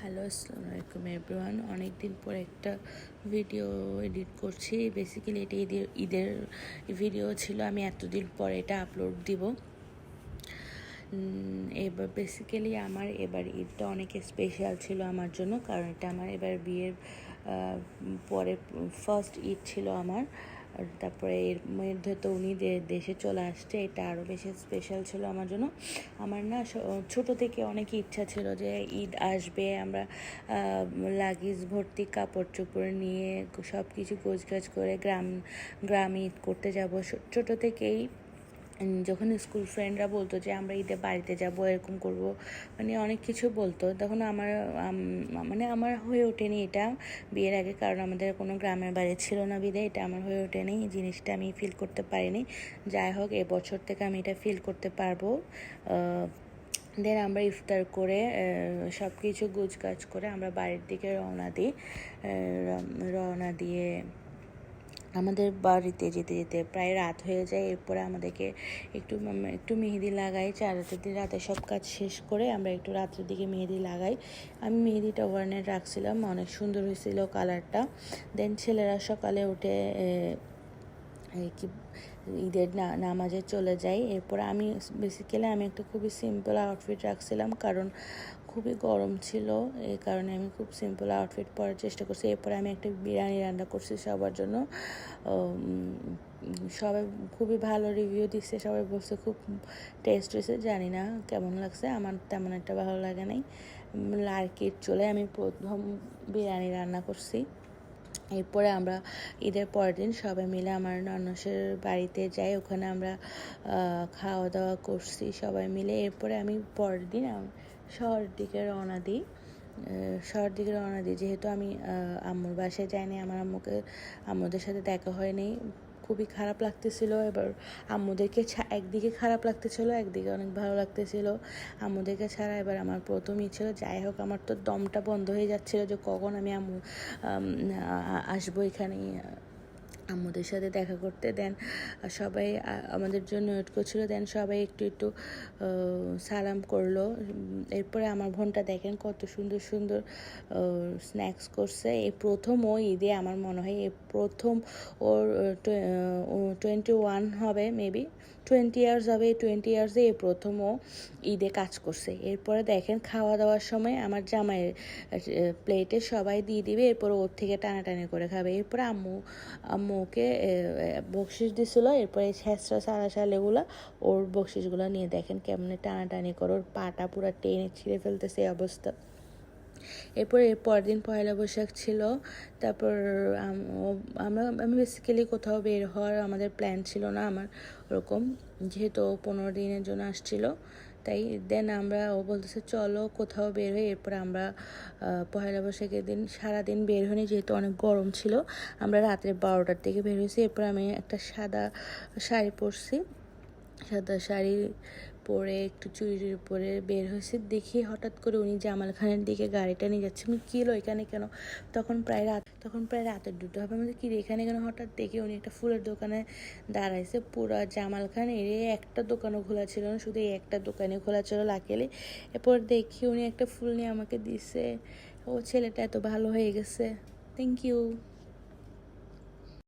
Hello, আসসালামু আলাইকুম everyone. অনেক দিন পর একটা ভিডিও এডিট করছি। বেসিক্যালি এটা ঈদের ভিডিও ছিল। আমি এতদিন পর এটা আপলোড দিব। এবার বেসিক্যালি আমার এবার ঈদটা অনেক স্পেশাল ছিল আমার জন্য, কারণ এটা আমার এবার বিয়ের পরে ফার্স্ট ঈদ ছিল আমার। তারপরে এর মধ্যে তো উনি দেশে চলে আসছে, এটা আরও বেশি স্পেশাল ছিল আমার জন্য। আমার না ছোটো থেকে অনেক ইচ্ছা ছিল যে ঈদ আসবে, আমরা লাগেজ ভর্তি কাপড় চোপড় নিয়ে সব কিছু গোছগাছ করে গ্রামে ঈদ করতে যাব। ছোটো থেকেই যখন স্কুল ফ্রেন্ডরা বলতো যে আমরা ঈদে বাড়িতে যাব, এরকম করব, মানে অনেক কিছু বলতো, তখন আমার হয়ে ওঠেনি এটা বিয়ের আগে, কারণ আমাদের কোনো গ্রামের বাড়ি ছিল না বিধায় এটা আমার হয়ে ওঠেনি। এই জিনিসটা আমি ফিল করতে পারিনি। যাই হোক, এবছর থেকে আমি এটা ফিল করতে পারবো। দেন আমরা ইফতার করে সব কিছু গোছগাছ করে আমরা বাড়ির দিকে রওনা দিয়ে আমাদের বাড়িতে যেতে যেতে প্রায় রাত হয়ে যায়। এরপরে আমাদেরকে একটু মেহেদি লাগাই। রাতে সব কাজ শেষ করে আমরা একটু রাত্রের দিকে মেহেদি লাগাই। আমি মেহেদিটা ওভারনাইট রাখছিলাম, অনেক সুন্দর হয়েছিল কালারটা। দেন ছেলেরা সকালে উঠে ঈদের নামাজে চলে যাই। এরপর আমি একটা খুবই সিম্পল আউটফিট রাখছিলাম, কারণ খুবই গরম ছিল, এই কারণে আমি খুব সিম্পল আউটফিট পরার চেষ্টা করছি। এরপরে আমি একটা বিরিয়ানি রান্না করছি সবার জন্য। সবাই খুবই ভালো রিভিউ দিচ্ছে, সবাই বলছে খুব টেস্ট হয়েছে। জানি না কেমন লাগছে, আমার তেমন একটা ভালো লাগে নাই। লার্কির চলে আমি প্রথম বিরিয়ানি রান্না করছি। এরপরে আমরা ঈদের পরের দিন সবাই মিলে আমার ননসের বাড়িতে যাই, ওখানে আমরা খাওয়া দাওয়া করছি সবাই মিলে। এরপরে আমি পরের দিন শহরের দিকে রওনা দিই। যেহেতু আমি আম্মুর বাসায় যাইনি, আমার আম্মুদের সাথে দেখা হয়নি, খুবই খারাপ লাগতেছিল। এবার আম্মুদেরকে একদিকে খারাপ লাগতেছিল, একদিকে অনেক ভালো লাগতেছিল আম্মুদেরকে ছাড়া। এবার আমার প্রথমই ছিল। যাই হোক, আমার তো দমটা বন্ধ হয়ে যাচ্ছিল যে কখন আমি আসবো এখানে আম্মুদের সাথে দেখা করতে। দেন সবাই আমাদের জন্য ওয়েট করছিল। দেন সবাই একটু সালাম করলো। এরপরে আমার বোনটা দেখেন কত সুন্দর সুন্দর স্ন্যাক্স করছে। এই প্রথম ও ঈদে, আমার মনে হয় এই প্রথম ওর 21 হবে, মেবি 20 ইয়ার্স হবে। এই 20 ইয়ার্সে এই প্রথম ও ঈদে কাজ করছে। এরপরে দেখেন খাওয়া দাওয়ার সময় আমার জামাইয়ের প্লেটে সবাই দিয়ে দিবে, এরপরে ওর থেকে টানাটানি করে খাবে। এরপরে আম্মুকে বকশিস দিছিল। এরপরে ছেঁচড়া সালেগুলো ওর বকশিসগুলো নিয়ে দেখেন কেমনে টানাটানি করে, ওর পাটা পুরো টেনে ছিঁড়ে ফেলতেছে অবস্থা। এরপর এর পরের দিন পয়লা বৈশাখ ছিল। তারপর আমি বেসিক্যালি কোথাও বের হওয়ার আমাদের প্ল্যান ছিল না আমার ওরকম, যেহেতু 15 দিনের জন্য আসছিল, তাই দেন ও বলতেছে চলো কোথাও বের হই। এরপর আমরা পয়লা বৈশাখের দিন সারাদিন বের হইনি, যেহেতু অনেক গরম ছিল। আমরা রাত্রে 12টার দিকে বের হয়েছি। এরপর আমি একটা সাদা শাড়ি পরছি, সাদা শাড়ি পরে একটু চুড়ি পরে বের হয়েছে। দেখি হঠাৎ করে উনি জামাল খানের দিকে গাড়িটা নিয়ে যাচ্ছে। আমি কী হলো এখানে কেন? তখন প্রায় রাতের 2টা হবে। আমাদের কি এখানে কেন? হঠাৎ দেখি উনি একটা ফুলের দোকানে দাঁড়াইছে। পুরো জামাল খান একটা দোকানও খোলা ছিল না, শুধু একটা দোকানে খোলা ছিল লাকিলি। এরপর দেখি উনি একটা ফুল নিয়ে আমাকে দিছে। ও ছেলেটা এত ভালো হয়ে গেছে। Thank you.